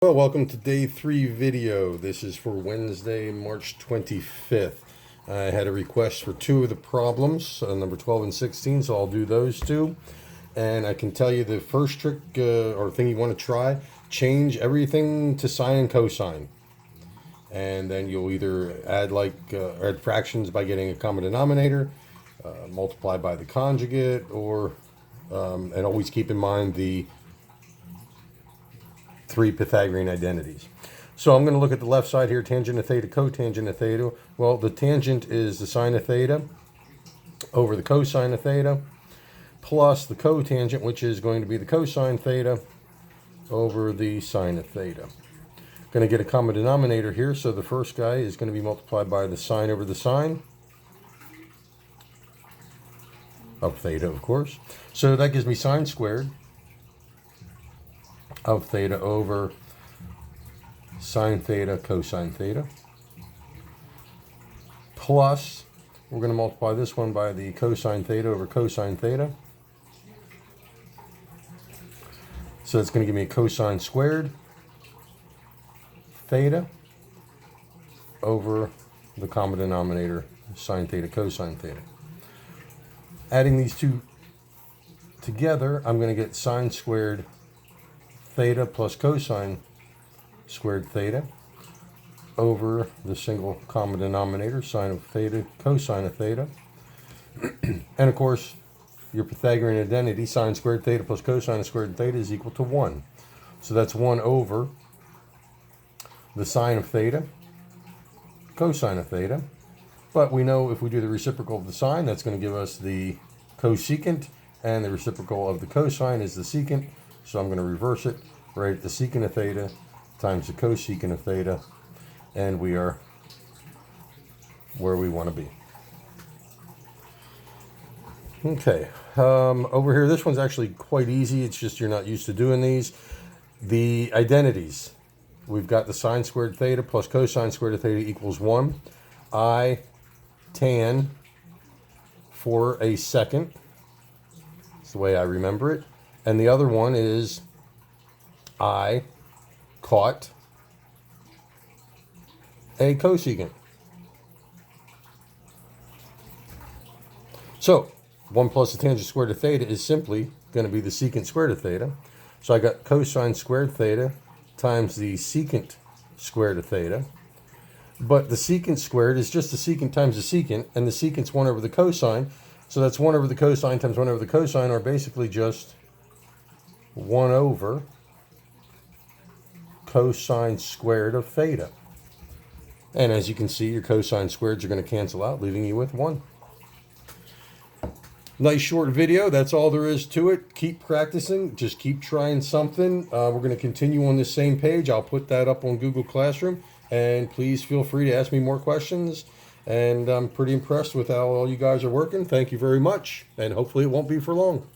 Well, welcome to day 3 video. This is for Wednesday, March 25th. I had a request for two of the problems, number 12 and 16, so I'll do those two. And I can tell you the first trick or thing you want to try, change everything to sine and cosine. And then you'll either add add fractions by getting a common denominator, multiply by the conjugate, or and always keep in mind the three Pythagorean identities. So I'm going to look at the left side here, tangent of theta, cotangent of theta. Well, the tangent is the sine of theta over the cosine of theta, plus the cotangent, which is going to be the cosine theta over the sine of theta. Going to get a common denominator here, so the first guy is going to be multiplied by the sine over the sine of theta, of course. So that gives me sine squared of theta over sine theta cosine theta, plus we're going to multiply this one by the cosine theta over cosine theta. So it's going to give me a cosine squared theta over the common denominator sine theta cosine theta. Adding these two together, I'm going to get sine squared theta plus cosine squared theta over the single common denominator sine of theta cosine of theta. And of course, your Pythagorean identity, sine squared theta plus cosine squared theta, is equal to 1. So that's 1 over the sine of theta cosine of theta. But we know if we do the reciprocal of the sine, that's going to give us the cosecant, and the reciprocal of the cosine is the secant. So I'm going to reverse it, write the secant of theta times the cosecant of theta, and we are where we want to be. Okay, over here, this one's actually quite easy. It's just you're not used to doing these. The identities. We've got the sine squared theta plus cosine squared of theta equals 1. I tan for a second. That's the way I remember it. And the other one is I caught a cosecant. So 1 plus the tangent squared of theta is simply going to be the secant squared of theta. So I got cosine squared theta times the secant squared of theta. But the secant squared is just the secant times the secant, and the secant's 1 over the cosine. So that's 1 over the cosine times 1 over the cosine, or basically just 1 over cosine squared of theta. And as you can see, your cosine squareds are going to cancel out, leaving you with 1. Nice short video. That's all there is to it. Keep practicing. Just keep trying something. We're going to continue on this same page. I'll put that up on Google Classroom. And please feel free to ask me more questions. And I'm pretty impressed with how all you guys are working. Thank you very much. And hopefully it won't be for long.